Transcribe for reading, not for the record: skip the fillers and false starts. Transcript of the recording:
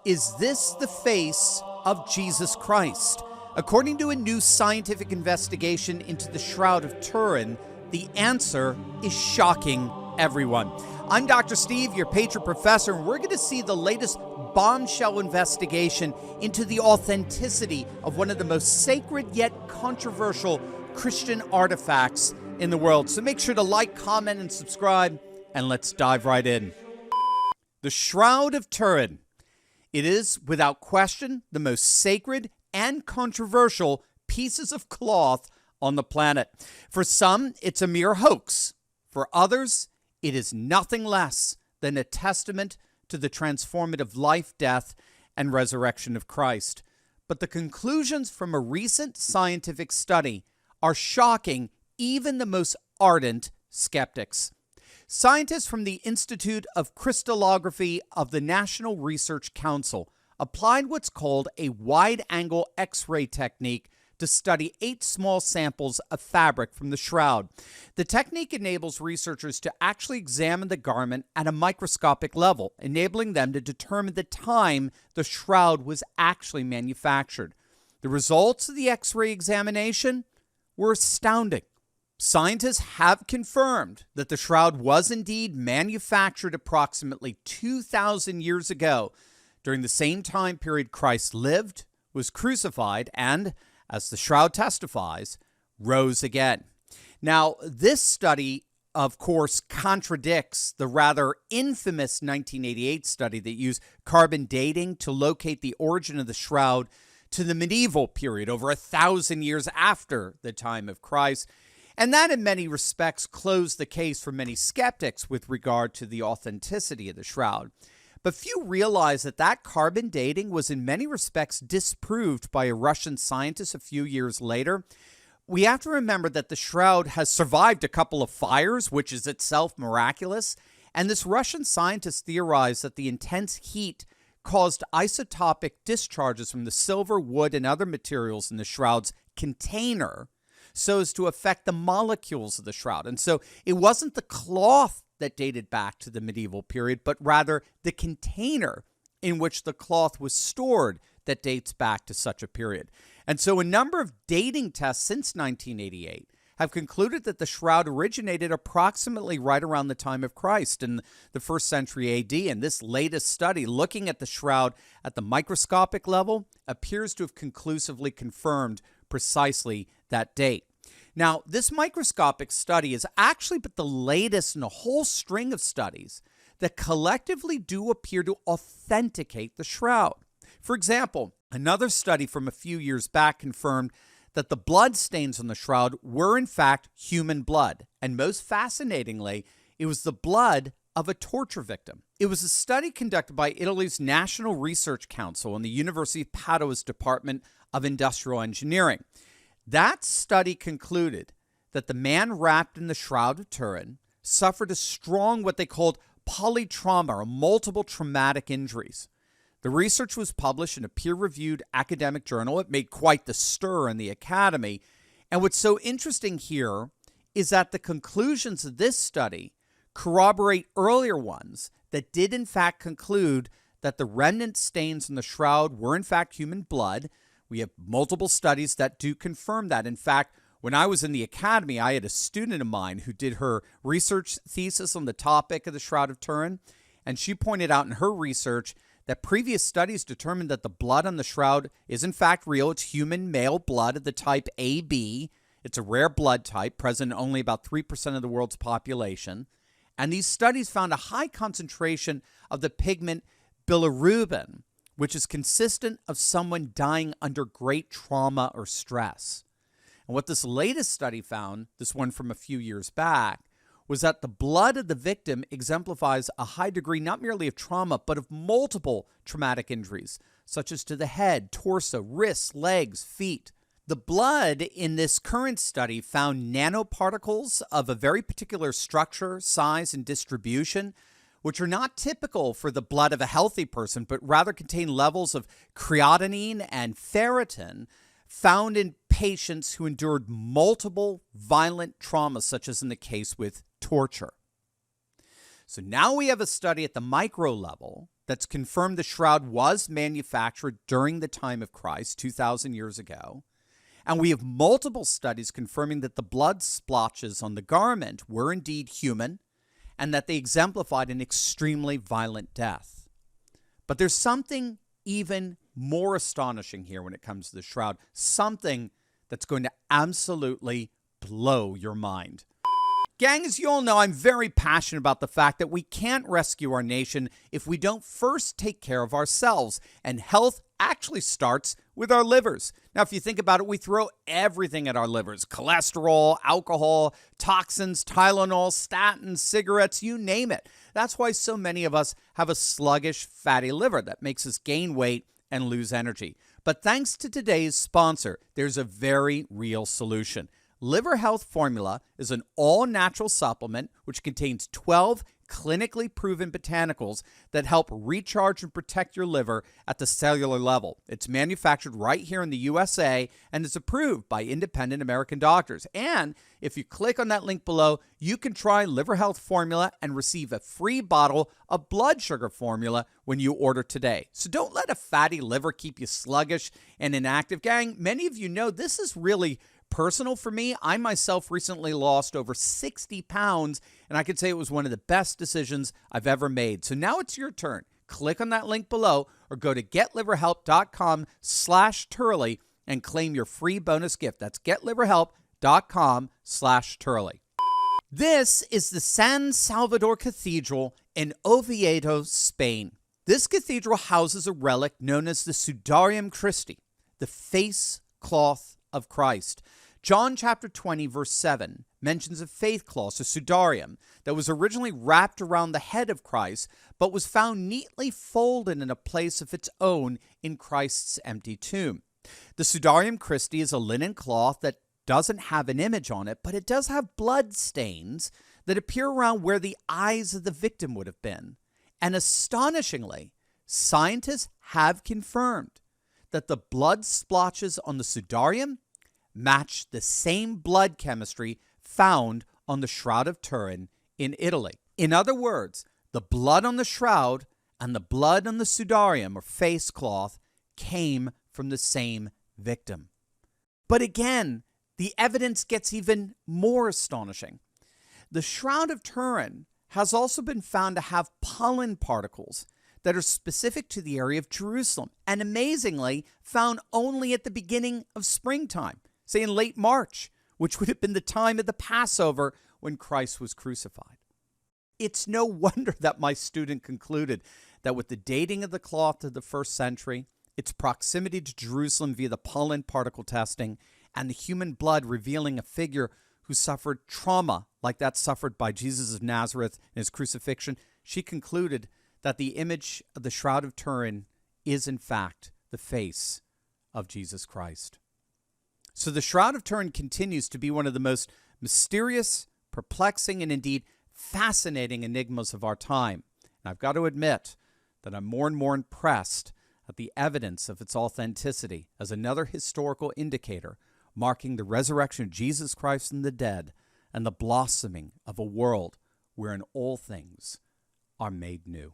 Is this the face of Jesus Christ? According to a new scientific investigation into the Shroud of Turin, the answer is shocking everyone. I'm Dr. Steve, your patron professor, and we're going to see the latest bombshell investigation into the authenticity of one of the most sacred yet controversial Christian artifacts in the world. So make sure to like, comment, and subscribe, and let's dive right in. The Shroud of Turin. It is, without question, the most sacred and controversial pieces of cloth on the planet. For some, it's a mere hoax. For others, it is nothing less than a testament to the transformative life, death, and resurrection of Christ. But the conclusions from a recent scientific study are shocking even the most ardent skeptics. Scientists from the Institute of Crystallography of the National Research Council applied what's called a wide-angle X-ray technique to study 8 small samples of fabric from the shroud. The technique enables researchers to actually examine the garment at a microscopic level, enabling them to determine the time the shroud was actually manufactured. The results of the X-ray examination were astounding. Scientists have confirmed that the shroud was indeed manufactured approximately 2,000 years ago, during the same time period Christ lived, was crucified, and, as the shroud testifies, rose again. Now, this study, of course, contradicts the rather infamous 1988 study that used carbon dating to locate the origin of the shroud to the medieval period, over 1,000 years after the time of Christ. And that, in many respects, closed the case for many skeptics with regard to the authenticity of the shroud. But few realize that that carbon dating was in many respects disproved by a Russian scientist a few years later. We have to remember that the shroud has survived a couple of fires, which is itself miraculous. And this Russian scientist theorized that the intense heat caused isotopic discharges from the silver, wood, and other materials in the shroud's container, so as to affect the molecules of the shroud. And so it wasn't the cloth that dated back to the medieval period, but rather the container in which the cloth was stored that dates back to such a period. And so a number of dating tests since 1988 have concluded that the shroud originated approximately right around the time of Christ in the 1st century AD. And this latest study, looking at the shroud at the microscopic level, appears to have conclusively confirmed precisely that date. Now, this microscopic study is actually but the latest in a whole string of studies that collectively do appear to authenticate the shroud. For example, another study from a few years back confirmed that the blood stains on the shroud were in fact human blood. And most fascinatingly, it was the blood of a torture victim. It was a study conducted by Italy's National Research Council and the University of Padua's Department of Industrial Engineering. That study concluded that the man wrapped in the Shroud of Turin suffered a strong, what they called polytrauma, or multiple traumatic injuries. The research was published in a peer-reviewed academic journal. It made quite the stir in the academy. And what's so interesting here is that the conclusions of this study corroborate earlier ones that did in fact conclude that the remnant stains in the shroud were in fact human blood. We have multiple studies that do confirm that. In fact, when I was in the academy, I had a student of mine who did her research thesis on the topic of the Shroud of Turin, and she pointed out in her research that previous studies determined that the blood on the shroud is in fact real. It's human male blood of the type AB. It's a rare blood type, present in only about 3% of the world's population. And these studies found a high concentration of the pigment bilirubin, which is consistent of someone dying under great trauma or stress. And what this latest study found, this one from a few years back, was that the blood of the victim exemplifies a high degree not merely of trauma, but of multiple traumatic injuries, such as to the head, torso, wrists, legs, feet. The blood in this current study found nanoparticles of a very particular structure, size, and distribution, which are not typical for the blood of a healthy person, but rather contain levels of creatinine and ferritin found in patients who endured multiple violent traumas, such as in the case with torture. So now we have a study at the micro level that's confirmed the shroud was manufactured during the time of Christ, 2,000 years ago. And we have multiple studies confirming that the blood splotches on the garment were indeed human and that they exemplified an extremely violent death. But there's something even more astonishing here when it comes to the shroud, something that's going to absolutely blow your mind. Gang, as you all know, I'm very passionate about the fact that we can't rescue our nation if we don't first take care of ourselves. And health actually starts with our livers. Now, if you think about it, we throw everything at our livers: cholesterol, alcohol, toxins, Tylenol, statins, cigarettes, you name it. That's why so many of us have a sluggish, fatty liver that makes us gain weight and lose energy. But thanks to today's sponsor, there's a very real solution. Liver Health Formula is an all-natural supplement which contains 12 clinically proven botanicals that help recharge and protect your liver at the cellular level. It's manufactured right here in the USA and is approved by independent American doctors. And if you click on that link below, you can try Liver Health Formula and receive a free bottle of blood sugar formula when you order today. So don't let a fatty liver keep you sluggish and inactive. Gang, many of you know this is really personal for me. I myself recently lost over 60 pounds, and I could say it was one of the best decisions I've ever made. So now it's your turn. Click on that link below or go to getliverhelp.com/Turley and claim your free bonus gift. That's getliverhelp.com/Turley. This is the San Salvador Cathedral in Oviedo, Spain. This cathedral houses a relic known as the Sudarium Christi, the face cloth of Christ. John chapter 20, verse 7 mentions a faith cloth, a sudarium, that was originally wrapped around the head of Christ, but was found neatly folded in a place of its own in Christ's empty tomb. The Sudarium Christi is a linen cloth that doesn't have an image on it, but it does have blood stains that appear around where the eyes of the victim would have been. And astonishingly, scientists have confirmed that the blood splotches on the Sudarium match the same blood chemistry found on the Shroud of Turin in Italy. In other words, the blood on the shroud and the blood on the Sudarium or face cloth came from the same victim. But again, the evidence gets even more astonishing. The Shroud of Turin has also been found to have pollen particles that are specific to the area of Jerusalem, and amazingly found only at the beginning of springtime, say in late March, which would have been the time of the Passover when Christ was crucified. It's no wonder that my student concluded that with the dating of the cloth to the 1st century, its proximity to Jerusalem via the pollen particle testing, and the human blood revealing a figure who suffered trauma like that suffered by Jesus of Nazareth in his crucifixion, she concluded that the image of the Shroud of Turin is in fact the face of Jesus Christ. So the Shroud of Turin continues to be one of the most mysterious, perplexing, and indeed fascinating enigmas of our time. And I've got to admit that I'm more and more impressed at the evidence of its authenticity as another historical indicator marking the resurrection of Jesus Christ from the dead and the blossoming of a world wherein all things are made new.